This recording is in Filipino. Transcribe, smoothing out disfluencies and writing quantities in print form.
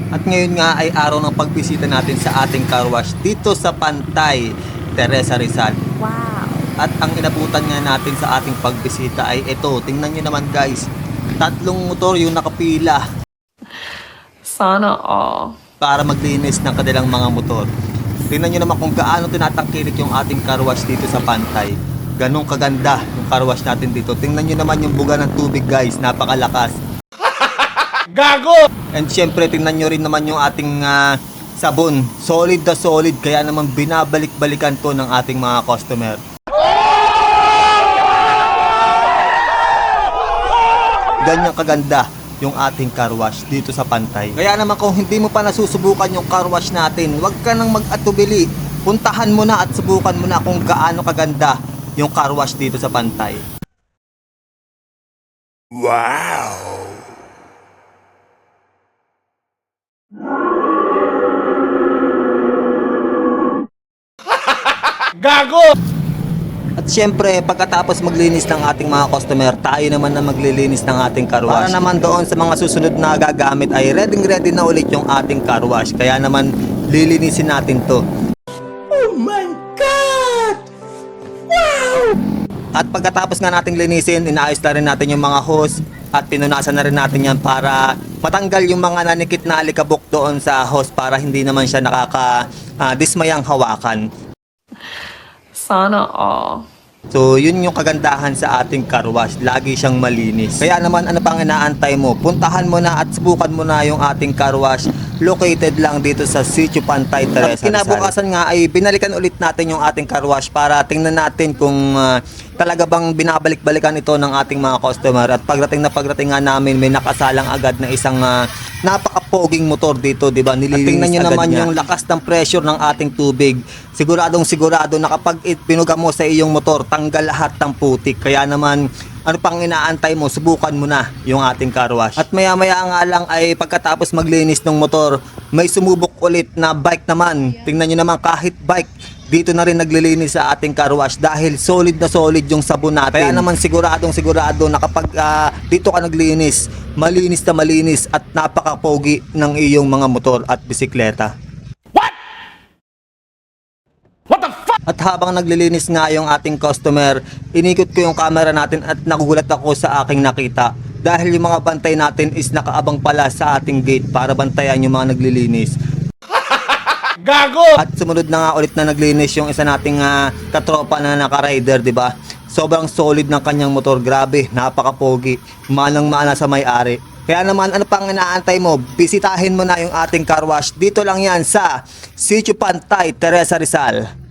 At ngayon nga ay araw ng pagbisita natin sa ating car wash dito sa Pantay, Teresa Rizal. Wow. At ang inabutan nga natin sa ating pagbisita ay ito. Tingnan nyo naman guys, 3 motor yung nakapila Sana all. para maglinis ng kanilang mga motor. Tingnan nyo naman kung gaano tinatangkilik yung ating car wash dito sa Pantay. Ganong kaganda yung car wash natin dito. Tingnan nyo naman yung buga ng tubig guys, napakalakas. Gago! And syempre tingnan nyo rin naman yung ating sabon. Solid na solid, kaya naman binabalik-balikan to ng ating mga customer. Ganyan kaganda yung ating car wash dito sa Pantay. Kaya naman kung hindi mo pa nasusubukan yung car wash natin, huwag ka nang mag-atubili. Puntahan mo na at subukan mo na kung gaano kaganda yung car wash dito sa Pantay. Wow! Gago! At syempre, pagkatapos maglinis ng ating mga customer, tayo naman na maglilinis ng ating car wash. Para naman doon sa mga susunod na gagamit ay ready na ulit yung ating car wash. Kaya naman, lilinisin natin to. Oh my God! Wow! At pagkatapos nga nating linisin, inaayos na rin natin yung mga hose at pinunasan na rin natin yan para matanggal yung mga nanikit na alikabok doon sa hose para hindi naman siya dismayang hawakan. Sana all. So, yun yung kagandahan sa ating car wash. Lagi siyang malinis. Kaya naman, ano pang inaantay mo? Puntahan mo na at subukan mo na yung ating car wash. Located lang dito sa Sitio Pantay, Teresa Rizal. At kinabukasan nga ay binalikan ulit natin yung ating car wash para tingnan natin kung talaga bang binabalik-balikan ito ng ating mga customer. At pagdating nga namin, may nakasalang agad na isang napaka-poging motor dito, di ba? Nililinis at tingnan nyo naman niya yung lakas ng pressure ng ating tubig. Siguradong sigurado na kapag binuga mo sa iyong motor, tanggal lahat ng putik. Kaya naman, ano pang inaantay mo, subukan mo na yung ating car wash. At maya-maya nga lang ay pagkatapos maglinis ng motor, may sumubok ulit na bike naman. Tingnan nyo naman, kahit bike, dito na rin naglilinis sa ating car wash dahil solid na solid yung sabon natin. Kaya naman siguradong sigurado na kapag dito ka naglinis, malinis na malinis at napaka-pogi ng iyong mga motor at bisikleta. What the fuck? At habang naglilinis nga yung ating customer, inikot ko yung camera natin at nagugulat ako sa aking nakita. Dahil yung mga bantay natin is nakaabang pala sa ating gate para bantayan yung mga naglilinis. Gago! At sumunod na nga ulit na naglinis yung isa nating katropa na naka-rider, di ba? Sobrang solid ng kanyang motor, grabe, napaka-pogi. Manang-mana sa may-ari. Kaya naman, ano pang inaantay mo? Bisitahin mo na yung ating car wash. Dito lang yan sa Sitio Pantay, Teresa Rizal.